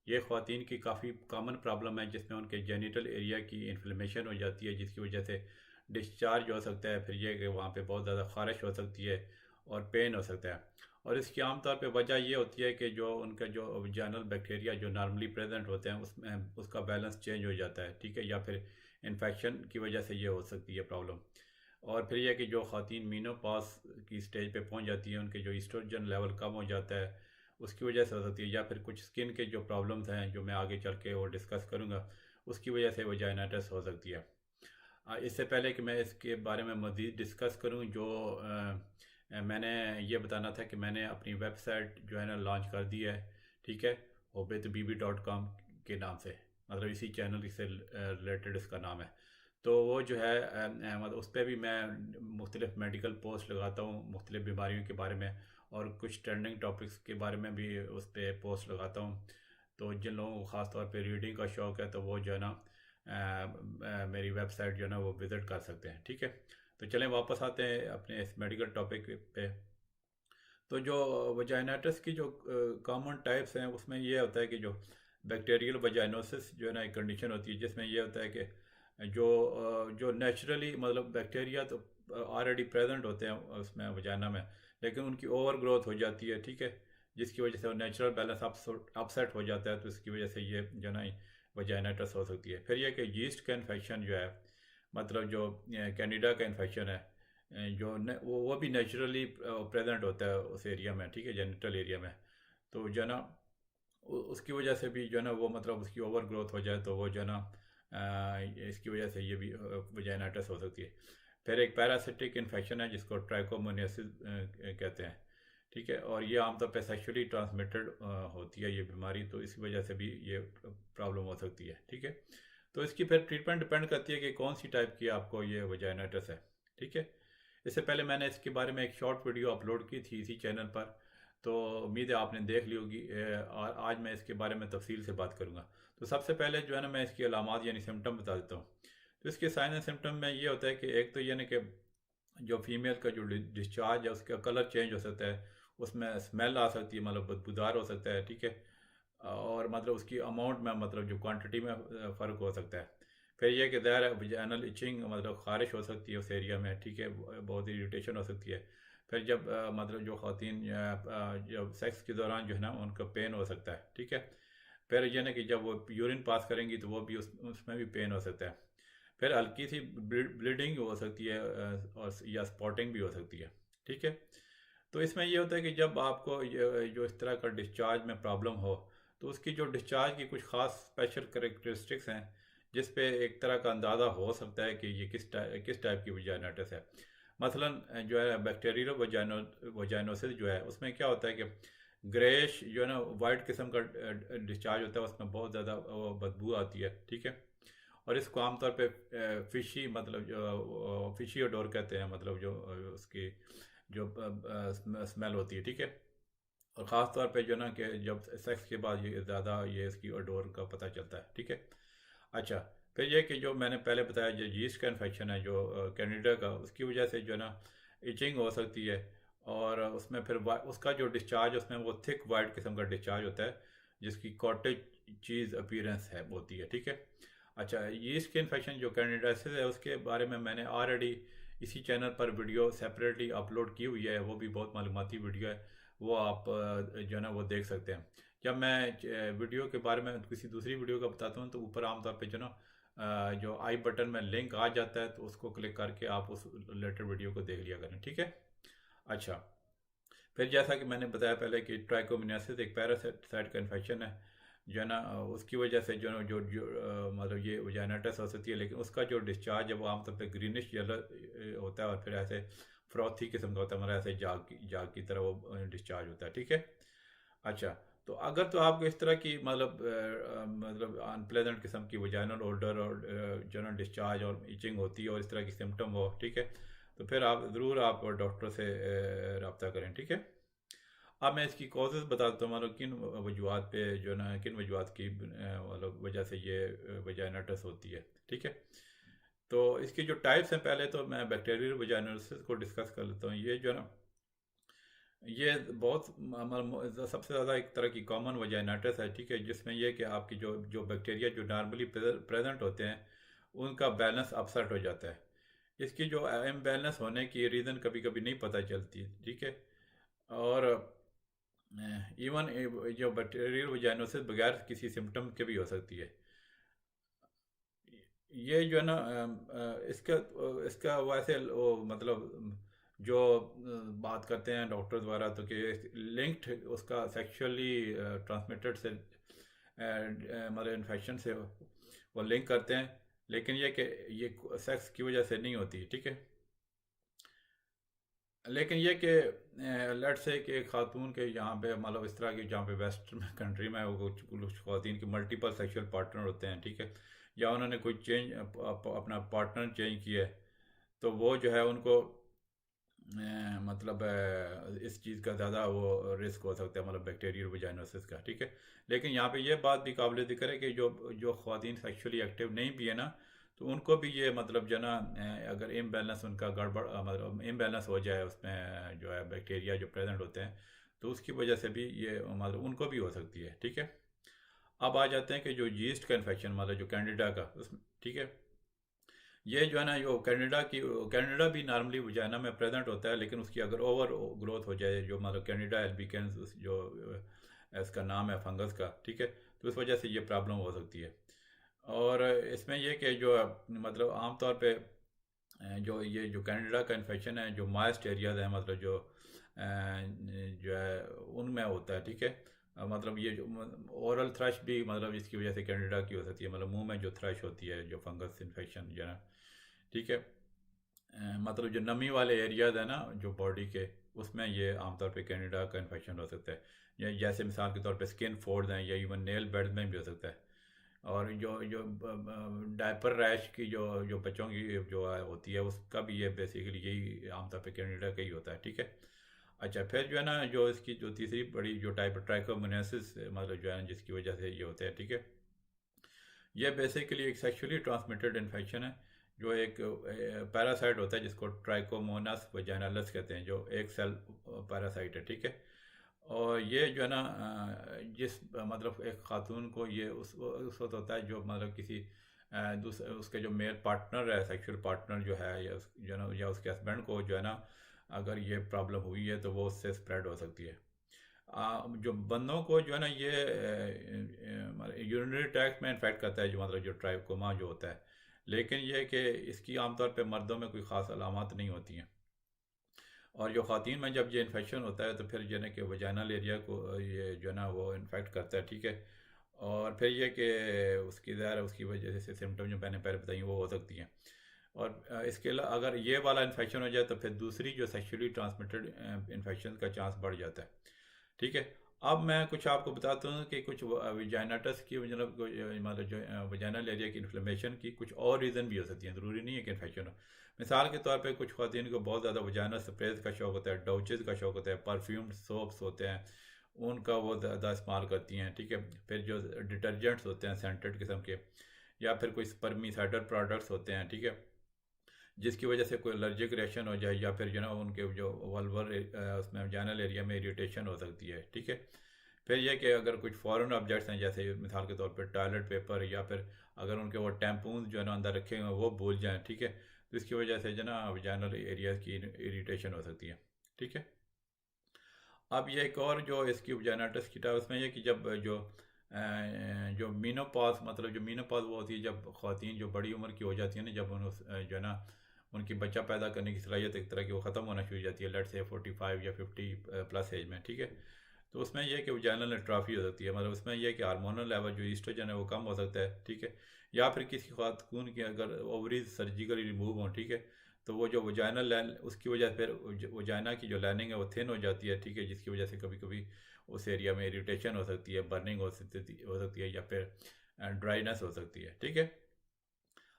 ये ख़वातीन की काफ़ी कॉमन प्रॉब्लम है, जिसमें उनके जेनिटल एरिया की इन्फ्लेमेशन हो जाती है, जिसकी वजह से डिस्चार्ज हो सकता है। फिर ये कि वहाँ पे बहुत ज़्यादा ख़ारिश हो सकती है और पेन हो सकता है। और इसकी आम तौर पे वजह ये होती है कि जो उनका जो वजाइनल बैक्टीरिया जो नॉर्मली प्रेजेंट होते हैं उसमें उसका बैलेंस चेंज हो जाता है, ठीक है, या फिर इन्फेक्शन की वजह से ये हो सकती है प्रॉब्लम। और फिर यह कि जो ख़वातीन मीनोपॉज़ की स्टेज पे पहुंच जाती हैं, उनके जो ईस्ट्रोजन लेवल कम हो जाता है, उसकी वजह से हो सकती है। या फिर कुछ स्किन के जो प्रॉब्लम्स हैं जो मैं आगे चल के वो डिस्कस करूँगा, उसकी वजह से वजाइनाइटिस हो सकती है। इससे पहले कि मैं इसके बारे में मज़ीद डिस्कस करूँ, जो मैंने ये बताना था कि मैंने अपनी वेबसाइट जो है ना लॉन्च कर दी है, ठीक है, obetbeebe.com के नाम से, मतलब इसी चैनल से रिलेटेड इसका नाम है। तो वो जो है मतलब उस पर भी मैं मुख्तलिफ मेडिकल पोस्ट लगाता हूँ मुख्तलिफ बीमारियों के बारे में, और कुछ ट्रेंडिंग टॉपिक्स के बारे में भी उस पर पोस्ट लगाता हूँ। तो जिन लोगों को ख़ास तौर पे रीडिंग का शौक़ है तो वो जो है ना मेरी वेबसाइट जो है ना वो विज़िट कर सकते हैं, ठीक है। तो चलें वापस आते हैं अपने इस मेडिकल टॉपिक पे। तो जो वजाइनाइटिस की जो कॉमन टाइप्स हैं उसमें ये होता है कि जो बैक्टीरियल वजाइनोसिस जो है ना एक कंडीशन होती है, जिसमें ये होता है कि जो नेचुरली मतलब बैक्टीरिया तो ऑलरेडी प्रेजेंट होते हैं उसमें वजाइना में, लेकिन उनकी ओवर ग्रोथ हो जाती है, ठीक है, जिसकी वजह से वो नेचुरल बैलेंस अपसेट हो जाता है। तो इसकी वजह से ये जो ना वजाइनाइटिस हो सकती है। फिर यह कि यीस्ट का इन्फेक्शन जो है, मतलब जो कैंडिडा का इन्फेक्शन है, वो भी नेचुरली प्रेजेंट होता है उस एरिया में, ठीक है, जेनिटल एरिया में। तो जो है ना उसकी वजह से भी जो है ना वो मतलब उसकी ओवर ग्रोथ हो जाए तो वो जो है ना इसकी वजह से ये भी वजाइनाइटिस हो सकती है। फिर एक पैरासिटिक इन्फेक्शन है जिसको ट्राइकोमोनियासिस कहते हैं, ठीक है, और ये आमतौर पर सेक्शुअली ट्रांसमिटेड होती है ये बीमारी, तो इसी वजह से भी ये प्रॉब्लम हो सकती है, ठीक है। तो इसकी फिर ट्रीटमेंट डिपेंड करती है कि कौन सी टाइप की आपको ये वजाइनाइटिस है, ठीक है। इससे पहले मैंने इसके बारे में एक शॉर्ट वीडियो अपलोड की थी इसी चैनल पर, तो उम्मीद है आपने देख ली होगी। और आज मैं इसके बारे में तफसील से बात करूँगा। तो सबसे पहले जो है ना मैं इसकी अलामात यानी सिम्टम बता देता हूँ। तो इसके साइन एंड सिम्टम में ये होता है कि एक तो ये ना कि जो फीमेल का जो डिस्चार्ज है उसका कलर चेंज हो सकता है, उसमें स्मेल आ सकती है, मतलब बदबूदार हो सकता है, ठीक है, और मतलब उसकी अमाउंट में मतलब जो क्वांटिटी में फ़र्क हो सकता है। फिर यह कि ज़ाहिर है वजाइनल इचिंग मतलब ख़ारिश हो सकती है उस एरिया में, ठीक है, बहुत इरिटेशन हो सकती है। फिर जब मतलब जो ख़वातीन जब सेक्स के दौरान जो है ना उनका पेन हो सकता है, ठीक है। फिर यह ना कि जब वो यूरिन पास करेंगी तो वो भी उसमें भी पेन हो सकता है। फिर हल्की सी ब्लीडिंग हो सकती है और या स्पॉटिंग भी हो सकती है, ठीक है। तो इसमें ये होता है कि जब आपको जो इस तरह का डिस्चार्ज में प्रॉब्लम हो, तो उसकी जो डिस्चार्ज की कुछ ख़ास स्पेशल करेक्टरिस्टिक्स हैं, जिस पे एक तरह का अंदाज़ा हो सकता है कि ये किस टाइप की वजाइनाइटिस है। मसलन जो है बैक्टीरियल वजाइनोसिस जो है उसमें क्या होता है कि ग्रेश जो है ना वाइट किस्म का डिस्चार्ज होता है, उसमें बहुत ज़्यादा बदबू आती है, ठीक है। और इसको आमतौर पे फिशी मतलब जो फिशी ओडोर कहते हैं, मतलब जो उसकी जो स्मेल होती है, ठीक है। और ख़ास तौर पे जो ना कि जब सेक्स के बाद ये ज़्यादा ये इसकी ओडोर का पता चलता है, ठीक है। अच्छा, फिर ये कि जो मैंने पहले बताया जो यीस्ट का इन्फेक्शन है जो कैंडिडा का, उसकी वजह से जो है ना इचिंग हो सकती है। और उसमें फिर उसका जो डिस्चार्ज उसमें वो थिक वाइट किस्म का डिस्चार्ज होता है, जिसकी कॉटेज चीज़ अपीयरेंस है होती है, ठीक है। अच्छा, यीस्ट के इन्फेक्शन जो कैंडिडाइसिस है उसके बारे में मैंने ऑलरेडी इसी चैनल पर वीडियो सेपरेटली अपलोड की हुई है, वो भी बहुत मालूमाती वीडियो है, वो आप जो है ना वो देख सकते हैं। जब मैं वीडियो के बारे में किसी दूसरी वीडियो का बताता हूँ तो ऊपर आमतौर पे जो ना जो आई बटन में लिंक आ जाता है, तो उसको क्लिक करके आप उस रिलेटेड वीडियो को देख लिया करें, ठीक है। अच्छा, फिर जैसा कि मैंने बताया पहले कि ट्राइकोमोनियासिस एक पैरासाइट का इन्फेक्शन है, जो है ना उसकी वजह से जो मतलब ये वजाइनाइटिस हो सकती है, लेकिन उसका जो डिस्चार्ज है वो आमतौर पे ग्रीनिश येलो होता है, और फिर ऐसे फ्रॉथी किस्म का होता है, मतलब ऐसे जाग की तरह वो डिस्चार्ज होता है, ठीक है। अच्छा, तो अगर तो आपको इस तरह की मतलब अनप्लेजेंट किस्म की वजाइनल ओडर और जनरल डिस्चार्ज और इचिंग होती है और इस तरह की सिम्टम हो, ठीक है, तो फिर आप ज़रूर आप डॉक्टर से रब्ता करें, ठीक है। अब मैं इसकी कॉजेज़ बताता हूँ, मतलब किन वजूहत पे जो है ना किन वजूहत की मतलब वजह से ये वजाइनाइटिस होती है, ठीक है। तो इसकी जो टाइप्स हैं, पहले तो मैं बैक्टीरियल वजाइनोसिस को डिस्कस कर लेता हूँ। ये जो है ना ये बहुत मतलब सबसे ज़्यादा एक तरह की कॉमन वजाइनाइटिस है, ठीक है, जिसमें ये कि आपकी जो जो बैक्टीरिया जो नॉर्मली प्रेजेंट होते हैं उनका बैलेंस अपसेट हो जाता है। इसकी जो इम्बैलेंस होने की रीज़न कभी कभी नहीं पता चलती, ठीक है। और इवन जो बैक्टीरियल वजाइनोसिस बगैर किसी सिम्टम के भी हो सकती है। ये जो है ना इसका इसका वैसे वो मतलब जो बात करते हैं डॉक्टर द्वारा तो कि लिंक्ड उसका सेक्सुअली ट्रांसमिटेड से मतलब इन्फेक्शन से वो लिंक करते हैं, लेकिन ये कि ये सेक्स की वजह से नहीं होती, ठीक है। लेकिन ये कि लेट से कि खातून के यहाँ पे मतलब इस तरह की जहाँ पे वेस्ट कंट्री में वो कुछ खातून के मल्टीपल सेक्सुअल पार्टनर होते हैं, ठीक है, या उन्होंने कोई चेंज अपना पार्टनर चेंज किया है, तो वो जो है उनको मतलब इस चीज़ का ज़्यादा वो रिस्क हो सकता है, मतलब बैक्टीरियल वजाइनोसिस का, ठीक है। लेकिन यहाँ पे ये बात भी काबिल ज़िक्र है कि जो जो ख़वातीन सेक्सुअली एक्टिव नहीं भी है ना, तो उनको भी ये मतलब जो है ना अगर इम्बैलेंस उनका गड़बड़ मतलब इम्बैलेंस हो जाए उसमें जो है बैक्टीरिया जो प्रेजेंट होते हैं, तो उसकी वजह से भी ये मतलब उनको भी हो सकती है, ठीक है। अब आ जाते हैं कि जो यीस्ट का इन्फेक्शन मतलब जो कैंडिडा का उस, ठीक है, ये जो है ना जो कैनेडा भी नॉर्मली वजाइना में प्रेजेंट होता है, लेकिन उसकी अगर ओवर ग्रोथ हो जाए जो मतलब कैनेडा एल्बिकेंस जो इसका नाम है फंगस का, ठीक है, तो उस वजह से ये प्रॉब्लम हो सकती है। और इसमें यह कि जो मतलब आमतौर पे जो ये जो कैनेडा का इन्फेक्शन है जो माइस्ट एरियाज है मतलब जो है उनमें होता है, ठीक है। मतलब ये जो ओरल थ्रश भी मतलब इसकी वजह से कैनेडा की हो सकती है, मतलब मुंह में जो थ्रश होती है जो फंगस इन्फेक्शन जो है, ठीक है। मतलब जो नमी वाले एरियाज है ना जो बॉडी के, उसमें ये आमतौर पे कैनेडा का इन्फेक्शन हो सकता है, या जैसे मिसाल के तौर पे स्किन फोल्ड हैं या इवन नेल बेड में भी हो सकता है। और जो जो डायपर रैश की जो जो बच्चों की जो होती है उसका भी ये बेसिकली यही आमतौर पे कैनेडा का ही होता है, ठीक है। अच्छा, फिर जो है ना जो इसकी जो तीसरी बड़ी जो टाइप ट्राइकोमोनासिस मतलब जो है ना जिसकी वजह से ये होता है, ठीक है। यह बेसिकली एक सेक्सुअली ट्रांसमिटेड इन्फेक्शन है, जो एक पैरासाइट होता है जिसको ट्राइकोमोनास वजाइनालस कहते हैं, जो एक सेल पैरासाइट है, ठीक है। और ये जो है ना जिस मतलब एक खातून को ये उस वक्त होता है जो मतलब किसी उसके जो मेल पार्टनर है सेक्सुअल पार्टनर जो है या जो है ना या उसके हस्बैंड को जो है ना अगर ये प्रॉब्लम हुई है तो वो उससे स्प्रेड हो सकती है। जो बंदों को जो है ना ये यूरिनरी ट्रैक्ट में इन्फेक्ट करता है जो मतलब जो ट्राइकोमा जो होता है, लेकिन ये है कि इसकी आमतौर पे मर्दों में कोई ख़ास अलामत नहीं होती हैं। और जो ख़वातीन में जब ये इन्फेक्शन होता है तो फिर जो है ना कि वजाइनल एरिया को ये जो है ना वो इन्फेक्ट करता है, ठीक है। और फिर ये कि उसकी ज़ाहिर है उसकी वजह से सिम्टम जो मैंने पहले बताई वो हो सकती हैं। और इसके अलावा अगर ये वाला इन्फेक्शन हो जाए तो फिर दूसरी जो सेक्सुअली ट्रांसमिटेड इन्फेक्शन का चांस बढ़ जाता है, ठीक है। अब मैं कुछ आपको बताता हूँ कि कुछ विजाइनाटस की मतलब जो वजाइनल एरिया की इन्फ्लेमेशन की कुछ और रीज़न भी हो सकती हैं, ज़रूरी नहीं है कि इन्फेक्शन हो। मिसाल के तौर पे कुछ ख़वातीन को बहुत ज़्यादा वजाइनल स्प्रेज का शौक होता है, डाउचेज का शौक होता है, परफ्यूम्ड सोप्स होते हैं उनका वो ज़्यादा इस्तेमाल करती हैं, ठीक है। फिर जो डिटर्जेंट्स होते हैं सेंटेड किस्म के, या फिर कोई स्पर्मिसाइडर प्रोडक्ट्स होते हैं, ठीक है, जिसकी वजह से कोई एलर्जिक रिएक्शन हो जाए या फिर जो ना उनके जो वल्वर उसमें वजाइनल एरिया में इरिटेशन हो सकती है, ठीक है। फिर यह कि अगर कुछ फॉरेन ऑब्जेक्ट्स हैं जैसे मिसाल के तौर पर टॉयलेट पेपर या फिर अगर उनके वो टैम्पून जो है ना अंदर रखे हुए हैं वो भूल जाएं, ठीक है, तो इसकी वजह से जो ना वजाइनल एरिया की इरिटेशन हो सकती है, ठीक है। अब ये एक और जो इसकी वजाइनाइटिस की टाइप उसमें यह कि जब जो मीनोपॉज मतलब जो मीनोपॉज वो होती है जब ख़वातीन जो बड़ी उम्र की हो जाती है ना, जब जो है ना उनकी बच्चा पैदा करने की सलाहियत एक तरह की वो ख़त्म होना शुरू हो जाती है, लेट से 45 या 50 प्लस एज में, ठीक है। तो उसमें यह है कि वजाइनल एट्राफी हो सकती है, मतलब उसमें यह है कि हार्मोनल लेवल जो ईस्ट्रोजन है वो कम हो सकता है, ठीक है। या फिर किसी खातून की अगर ओवरीज सर्जिकली रिमूव हों, ठीक है, तो वो जो वजाइनल लाइन उसकी वजह से फिर वजाइना की जो लाइनिंग है वो थिन हो जाती है, ठीक है, जिसकी वजह से कभी कभी उस एरिया में इरिटेशन हो सकती है, बर्निंग हो सकती है या फिर ड्राइनेस हो सकती है, ठीक है।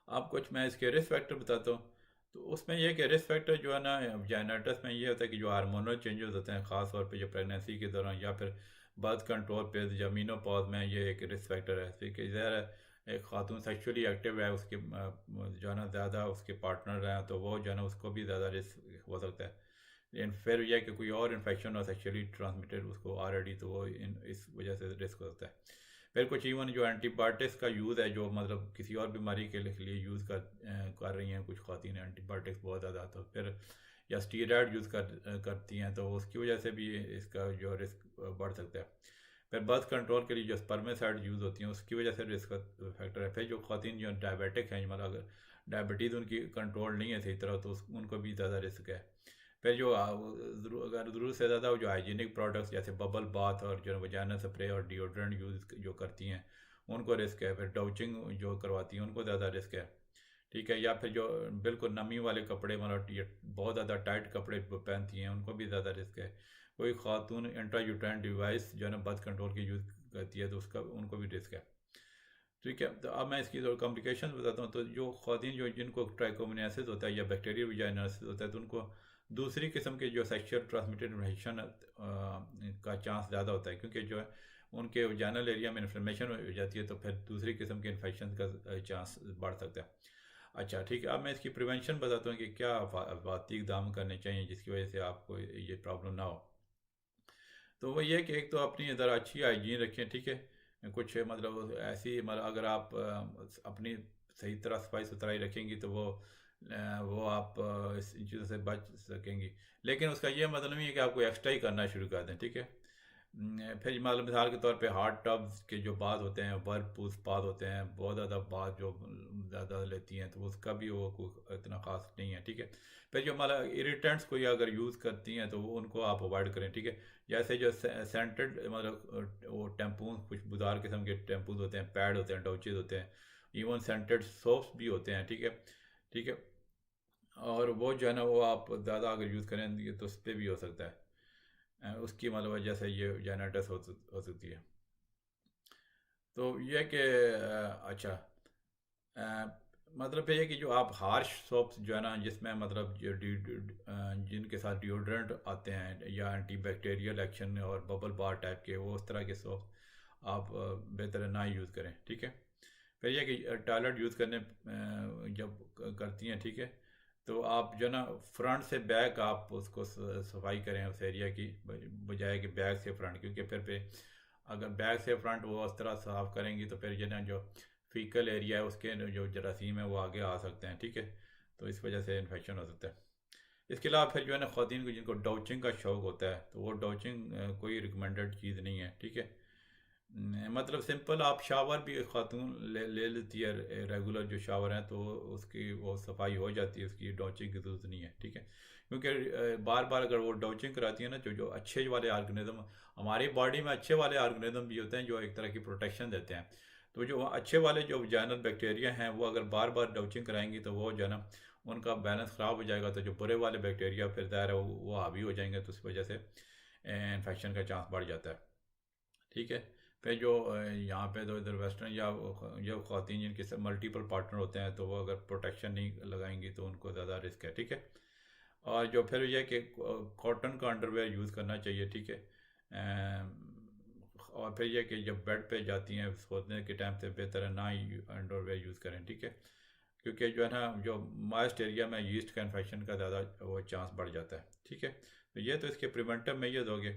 अब कुछ मैं इसके रिस्क फैक्टर बताता हूँ। तो उसमें यह कि रिस्क फैक्टर जो है ना वजाइनाइटिस में ये होता है कि जो हार्मोनल चेंजेस होते हैं ख़ास तौर पे जो प्रेगनेंसी के दौरान या फिर बर्थ कंट्रोल पे या मीनोपॉज में, ये एक रिस्क फैक्टर है। फिर कि ज़ाहिर है एक खातून सेक्सुअली एक्टिव है उसके जो है ना ज़्यादा उसके पार्टनर हैं तो वो जो है ना उसको भी ज़्यादा रिस्क हो सकता है, फिर यह कि कोई और इन्फेक्शन हो सेक्शुअली ट्रांसमिटेड उसको ऑलरेडी, तो वो इस वजह से रिस्क होता है। फिर कुछ इवन जो एंटीबायोटिक्स का यूज़ है, जो मतलब किसी और बीमारी के लिए यूज़ कर रही हैं कुछ ख़वातीन एंटीबायोटिक्स बहुत ज़्यादा, तो फिर या स्टीरॉयड यूज़ करती हैं, तो उसकी वजह से भी इसका जो रिस्क बढ़ सकता है। फिर बर्थ कंट्रोल के लिए जो स्पर्मेसाइड यूज़ होती हैं उसकी वजह से रिस्क फैक्टर है। फिर जो ख़वातीन जो डायबिटिक हैं, मतलब अगर डायबिटीज़ उनकी कंट्रोल नहीं है सही तरह, तो उनको भी ज़्यादा रिस्क है। फिर जो अगर ज़रूरत से ज़्यादा जो हाइजीनिक प्रोडक्ट्स जैसे बबल बाथ और जो वजाइनल स्प्रे और डिओड्रेंट यूज़ जो करती हैं उनको रिस्क है। फिर डाउचिंग जो करवाती हैं उनको ज़्यादा रिस्क है, ठीक है। या फिर जो बिल्कुल नमी वाले कपड़े, मतलब ये बहुत ज़्यादा टाइट कपड़े पहनती हैं, उनको भी ज़्यादा रिस्क है। कोई खातून इंट्रायूटेराइन डिवाइस जो है ना बर्थ कंट्रोल की यूज़ करती है, तो उसका उनको भी रिस्क है, ठीक है। तो अब मैं इसकी जो कॉम्प्लिकेशन बताता हूँ। तो जो ख़वातीन जो जिनको ट्राइकोमोनासिस होता है या बैक्टीरियल वजाइनोसिस होता है, तो उनको दूसरी किस्म के जो सेक्शुअल ट्रांसमिटेड इन्फेक्शन का चांस ज़्यादा होता है, क्योंकि जो है उनके वजाइनल एरिया में इन्फ्लेमेशन हो जाती है, तो फिर दूसरी किस्म के इन्फेक्शन का चांस बढ़ सकता है। अच्छा, ठीक है। अब मैं इसकी प्रिवेंशन बताता हूँ कि क्या आफाती इक़दाम करने चाहिए जिसकी वजह से आपको ये प्रॉब्लम ना हो। तो वो ये कि एक तो अपनी इधर अच्छी हाइजीन रखें, ठीक है। कुछ मतलब ऐसी, मतलब अगर आप अपनी सही तरह सफाई सुथराई रखेंगी, तो वो आप इस इन चीज़ों से बच सकेंगी। लेकिन उसका ये मतलब नहीं है कि आपको एक्स्ट्रा ही करना शुरू कर दें, ठीक है। फिर मतलब मिसाल के तौर पे हॉट टब्स के जो बाथ होते हैं, वर्लपूल बाथ होते हैं, बहुत ज़्यादा बाथ जो ज़्यादा लेती हैं, तो उसका भी वो कोई इतना ख़ास नहीं है, ठीक है। फिर जो मतलब इरिटेंट्स कोई अगर यूज़ करती हैं, तो वो उनको आप अवॉइड करें, ठीक है। जैसे जो सेंटेड मतलब वो टैम्पून, खुशबूदार किस्म के टैम्पूज होते हैं, पैड होते हैं, डाउचेज होते हैं, इवन सेंटेड सोप्स भी होते हैं, ठीक है, ठीक है। और वो जो है ना वो आप ज़्यादा अगर यूज़ करेंगे तो उस पर भी हो सकता है, उसकी मतलब वजह से ये जेनेटिस हो सकती है। तो ये कि अच्छा, मतलब ये है कि जो आप हार्श सोप्स जो है ना, जिसमें मतलब जो जिनके साथ डिओड्रेंट आते हैं या एंटी बैक्टीरियल एक्शन और बबल बार टाइप के, वो उस तरह के सोप्स आप बेहतर है ना यूज़ करें, ठीक है। फिर यह कि टॉयलेट यूज़ करने जब करती हैं, ठीक है, तो आप जो ना फ्रंट से बैक आप उसको सफाई करें उस एरिया की, बजाय कि बैक से फ्रंट, क्योंकि फिर पे अगर बैक से फ्रंट वो उस तरह साफ़ करेंगी, तो फिर जो ना जो फीकल एरिया है उसके जो जरासीम है वो आगे आ सकते हैं, ठीक है। तो इस वजह से इन्फेक्शन हो सकता है। इसके अलावा फिर जो है ना ख़वातीन को जिनको डाउचिंग का शौक़ होता है, तो वो डाउचिंग कोई रिकमेंडेड चीज़ नहीं है, ठीक है। मतलब सिंपल आप शावर भी खातून ले लेती है, रेगुलर जो शावर हैं, तो उसकी वो सफाई हो जाती है, उसकी डाउचिंग की ज़रूरत नहीं है, ठीक है। क्योंकि बार बार अगर वो डाउचिंग कराती है ना, जो जो अच्छे वाले ऑर्गेनिज्म हमारी बॉडी में अच्छे वाले ऑर्गेनिज्म भी होते हैं जो एक तरह की प्रोटेक्शन देते हैं, तो जो अच्छे वाले जो वजाइनल बैक्टीरिया हैं वो अगर बार बार डाउचिंग कराएंगी, तो वो जो है ना उनका बैलेंस ख़राब हो जाएगा, तो जो बुरे वाले बैक्टीरिया फिर ज़ाहिर है वो हावी हो जाएंगे, तो उस वजह से इन्फेक्शन का चांस बढ़ जाता है, ठीक है। फिर जो यहाँ पे तो इधर वेस्टर्न या जो ख़वातीन जिनके साथ मल्टीपल पार्टनर होते हैं, तो वो अगर प्रोटेक्शन नहीं लगाएंगी तो उनको ज़्यादा रिस्क है, ठीक है। और जो फिर यह कि कॉटन का अंडरवेयर यूज़ करना चाहिए, ठीक है। और फिर यह कि जब बेड पे जाती हैं सोने के टाइम से बेहतर है ना ही अंडरवेयर यूज़ करें, ठीक है। क्योंकि जो है ना जो मॉइस्ट एरिया में यीस्ट का इन्फेक्शन का ज़्यादा वो चांस बढ़ जाता है, ठीक है। तो ये तो इसके प्रिवेंटिव मेजर्स हो गए।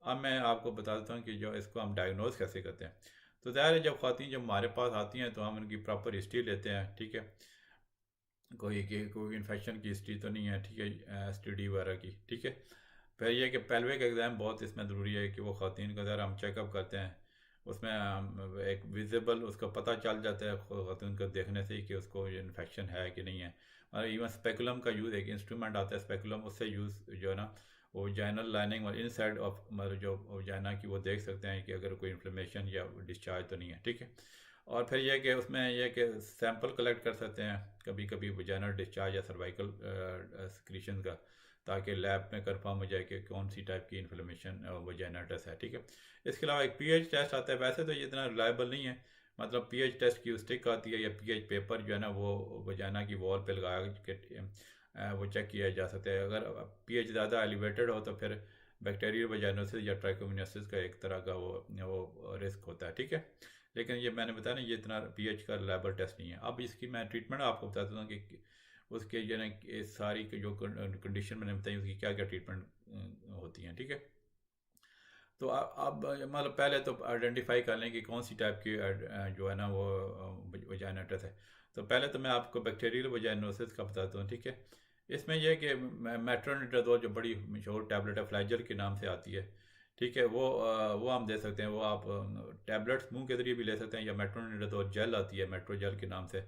अब मैं आपको बता देता हूँ कि जो इसको हम डायग्नोज कैसे करते हैं। तो ज़ाहिर है जब ख़वातीन जब हमारे पास आती हैं, तो हम उनकी प्रॉपर हिस्ट्री लेते हैं, ठीक है। कोई इन्फेक्शन की हिस्ट्री तो नहीं है, ठीक है, STD वगैरह की, ठीक है। फिर यह कि पेल्विक एग्ज़ाम बहुत इसमें ज़रूरी है कि वो ख़वातीन का ज़रा हम चेकअप करते हैं, उसमें एक विजिबल उसका पता चल जाता है ख़वातीन को देखने से ही कि उसको इन्फेक्शन है कि नहीं है। और इवन स्पेकुलम का यूज़, एक इंस्ट्रूमेंट आता है स्पेकुलम, उससे यूज़ जो है ना वो वजाइनल लाइनिंग और इनसाइड ऑफ मतलब जो वजाइना की वो देख सकते हैं कि अगर कोई इन्फ्लेमेशन या डिस्चार्ज तो नहीं है, ठीक है। और फिर यह कि उसमें यह कि सैंपल कलेक्ट कर सकते हैं कभी कभी वजाइनल डिस्चार्ज या सर्वाइकल सिक्रीशन का, ताकि लैब में कंफर्म हो जाए कि कौन सी टाइप की इन्फ्लेमेशन वजाइनाइटिस है, ठीक है। इसके अलावा एक पीएच टेस्ट आता है, वैसे तो ये इतना रिलायबल नहीं है, मतलब पीएच टेस्ट की स्टिक आती है या पीएच पेपर जो है ना वो वजाइना की वॉल पे लगा के वो चेक किया जा सकता है। अगर पीएच ज़्यादा एलिवेटेड हो, तो फिर बैक्टीरियल वजाइनोसिस या ट्राइकोमोनासिस का एक तरह का वो रिस्क होता है, ठीक है। लेकिन ये मैंने बताया ना, ये इतना पीएच का रिलायबल टेस्ट नहीं है। अब इसकी मैं ट्रीटमेंट आपको बताता हूँ कि उसके जो है इस सारी की जो कंडीशन मैंने बताई उसकी क्या क्या ट्रीटमेंट होती हैं, ठीक है। तो अब मतलब पहले तो आइडेंटिफाई कर लें कि कौन सी टाइप की जो है ना वो वजाइनाइटिस है। तो पहले तो मैं आपको बैक्टीरियल वजाइनोसिस का बताता हूँ, ठीक है। इसमें यह है कि मेट्रोनिडाज़ोल जो बड़ी मशहूर टैबलेट है, फ्लैजल के नाम से आती है, ठीक है, वो हम दे सकते हैं। वो आप टैबलेट्स मुंह के ज़रिए भी ले सकते हैं, या मेट्रोनिडाज़ोल जेल आती है मेट्रो जेल के नाम से,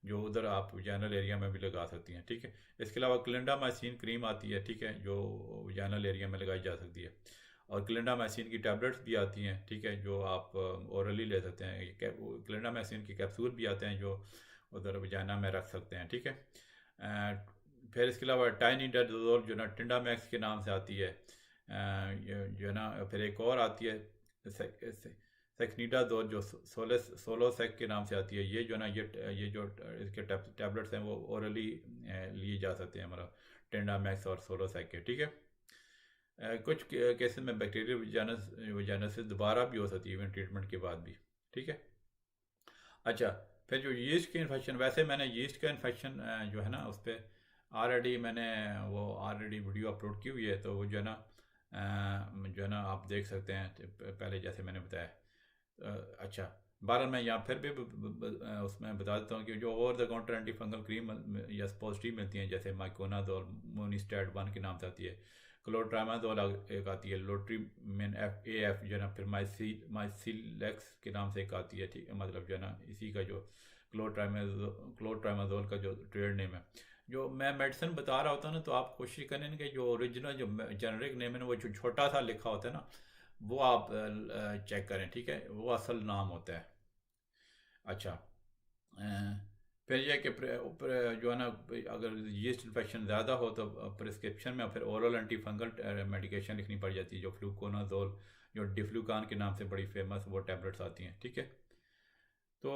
जो उधर आप वजाइनल एरिया में भी लगा सकती हैं, ठीक है। इसके अलावा क्लिंडामाइसिन क्रीम आती है, ठीक है, जो वजाइनल एरिया में लगाई जा सकती है। और क्लिंडामाइसिन की टैबलेट्स भी आती हैं, ठीक है, जो आप ओरली ले सकते हैं। क्लिंडामाइसिन के कैप्सूल भी आते हैं जो उधर वजाइना में रख सकते हैं, ठीक है। फिर इसके अलावा टाइनिडाज़ोल जो ना टिंडामैक्स के नाम से आती है, जो है ना। फिर एक और आती है सेक्नीडाज़ोल जो सोलोसेक के नाम से आती है। ये जो ना ये जो इसके टैबलेट्स हैं वो ओरली लिए जा सकते हैं, मतलब टिंडामैक्स और सोलोसेक के, ठीक है। कुछ केसेस में बैक्टीरियल वजाइनोसिस दोबारा भी हो सकती है इवन ट्रीटमेंट के बाद भी, ठीक है। अच्छा, फिर जो यीस्ट की इन्फेक्शन, वैसे मैंने यीस्ट का इन्फेक्शन जो है ना उस पर ऑलरेडी मैंने वो ऑलरेडी वीडियो अपलोड की हुई है, तो वो जो है ना जो है ना आप देख सकते हैं पहले जैसे मैंने बताया। अच्छा, बहरहाल मैं यहाँ फिर भी उसमें बता देता हूँ कि जो over the counter anti fungal cream या सपोजिटरी मिलती हैं, जैसे माइकोनाज़ोल मोनिस्टैट 1 के नाम से आती है, क्लोट्रामाज़ोल एक आती है, लोट्रीमेन एफ जो है ना, फिर माइसिलेक्स के नाम से एक आती है, ठीक है, मतलब जो है ना इसी का जो क्लोट्रामाज़ोल का जो ट्रेड नेम है। जो मैं मेडिसिन बता रहा होता हूँ ना, तो आप कोशिश करें कि जो ओरिजिनल जो जेनरिक नेम है ना, वो जो छोटा सा लिखा होता है ना, वो आप चेक करें, ठीक है, वो असल नाम होता है। अच्छा, फिर यह कि जो है ना, अगर यीस्ट इन्फेक्शन ज़्यादा हो तो प्रिस्क्रिप्शन में फिर ओरल एंटी फंगल मेडिकेशन लिखनी पड़ जाती है, जो फ्लूकोनाजोल, जो डिफ्लूकान के नाम से बड़ी फेमस वो टैबलेट्स आती हैं, ठीक है। तो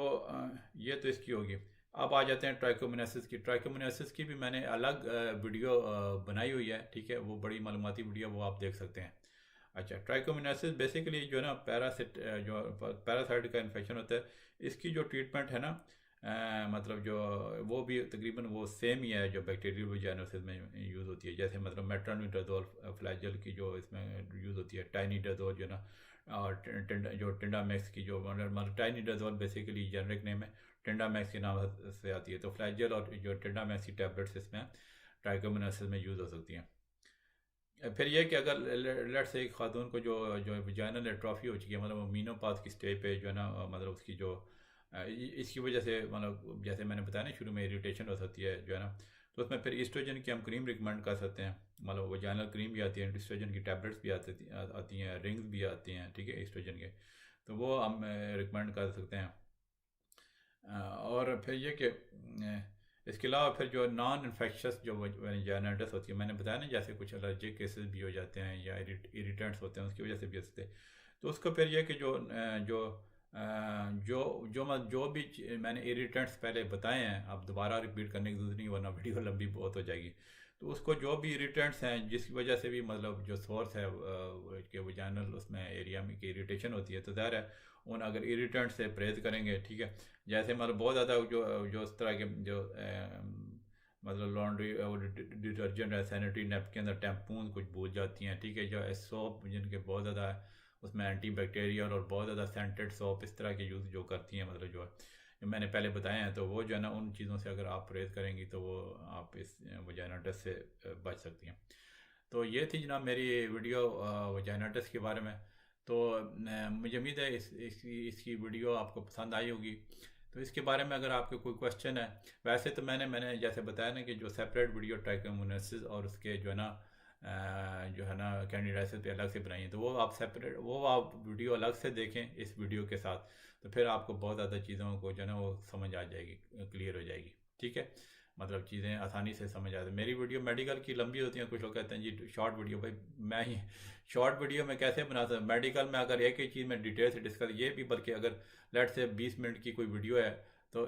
ये तो इसकी होगी। अब आ जाते हैं ट्राइकोमोनासिस की। ट्राइकोमोनासिस की भी मैंने अलग वीडियो बनाई हुई है, ठीक है, वो बड़ी मालूमाती वीडियो, वो आप देख सकते हैं। अच्छा, ट्राइकोमोनासिस बेसिकली जो है ना जो पैरासाइट का इन्फेक्शन होता है, इसकी जो ट्रीटमेंट है ना, मतलब जो वो भी तकरीबन वो सेम ही है जो बैक्टीरियल वजाइनोसिस में यूज़ होती है। जैसे मतलब मेट्रोनिडाज़ोल फ्लैजल की जो इसमें यूज़ होती है, टाइनिडाज़ोल जो ना, और जो टिंडामैक्स की जो मतलब टाइनिडाज़ोल बेसिकली जेनरिक नेम है, टिंडामैक्स के नाम से आती है। तो फ्लैजल और जो टिंडामैक्स की टैबलेट्स इसमें ट्राइकोमोनासिस में यूज़ हो सकती हैं। फिर यह कि अगर लेट से एक खातून को जो जो वजाइनल एट्रोफी हो चुकी है, मतलब मीनोपाज की स्टेज पे जो है ना, मतलब उसकी जो इसकी वजह से मतलब जैसे मैंने बताया ना शुरू में, इरिटेशन हो सकती है जो है ना, तो उसमें फिर ईस्ट्रोजन की हम क्रीम रिकमेंड कर सकते हैं। मतलब वजाइनल क्रीम भी आती है, ईस्ट्रोजन की टैबलेट्स भी आती हैं, रिंग्स भी आती हैं, ठीक है, ईस्ट्रोजन के, तो वो हम रिकमेंड कर सकते हैं। और फिर ये कि इसके अलावा फिर जो नॉन इन्फेक्शस जो वजाइनाइटिस होती है, मैंने बताया ना, जैसे कुछ एलर्जिक केसेस भी हो जाते हैं या इरिटेंट्स होते हैं, उसकी वजह से भी हो सकते हैं। तो उसको फिर यह कि जो जो भी मैंने इरिटेंट्स पहले बताए हैं, अब दोबारा रिपीट करने की जरूरत नहीं, वरना वीडियो लंबी बहुत हो जाएगी। तो उसको जो भी इरिटेंट्स हैं जिसकी वजह से भी मतलब जो सोर्स है कि वजाइनल उसमें एरिया में की इरिटेशन होती है, तो ज़ाहिर है उन अगर इरिटेंट से परहेज़ करेंगे, ठीक है। जैसे मतलब बहुत ज़्यादा जो जो उस तरह के जो मतलब लॉन्ड्री डिटर्जेंट है, सैनिटरी नैपकिन और टैम्पून कुछ भूल जाती हैं, ठीक है, जो सोप जिनके बहुत ज़्यादा उसमें एंटी बैक्टीरियल और बहुत ज़्यादा सेंटेड सोप इस तरह के यूज़ जो करती हैं, मतलब जो मैंने पहले बताए हैं, तो वो जो है ना उन चीज़ों से अगर आप परहेज़ करेंगी तो वो आप इस वजाइनाइटिस से बच सकती हैं। तो ये थी जनाब मेरी वीडियो वजाइनाइटिस के बारे में। तो मुझे उम्मीद है इसकी वीडियो आपको पसंद आई होगी। तो इसके बारे में अगर आपके कोई क्वेश्चन है, वैसे तो मैंने जैसे बताया ना कि जो सेपरेट वीडियो ट्राइकोमोनासिस और उसके जो है ना जो है ना कैंडिडाइसिस पे अलग से बनाई है, तो वो आप सेपरेट वो आप वीडियो अलग से देखें इस वीडियो के साथ, तो फिर आपको बहुत ज़्यादा चीज़ों को जो है ना वो समझ आ जाएगी, क्लियर हो जाएगी, ठीक है। मतलब चीज़ें आसानी से समझ आती है। मेरी वीडियो मेडिकल की लंबी होती हैं, कुछ लोग कहते हैं जी शॉर्ट वीडियो, भाई मैं ही शॉर्ट वीडियो में कैसे बना सकता, मेडिकल में अगर एक ही चीज़ में डिटेल से डिस्कस, ये भी बल्कि अगर लेट से 20 मिनट की कोई वीडियो है, तो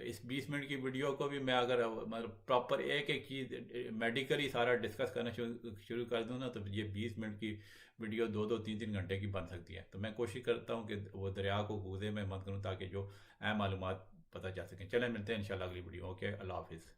इस 20 मिनट की वीडियो को भी मैं अगर मतलब प्रॉपर एक एक चीज़ मेडिकली सारा डिस्कस करना शुरू कर दूँ ना, तो ये 20 मिनट की वीडियो 2-2, 3-3 घंटे की बन सकती है। तो मैं कोशिश करता हूँ कि वो दरिया को कूदे में मत करूँ, ताकि जो अहम मालूमात पता चल सकें। चलें, मिलते हैं इंशाल्लाह अगली वीडियो। ओके, अल्लाह हाफिज़।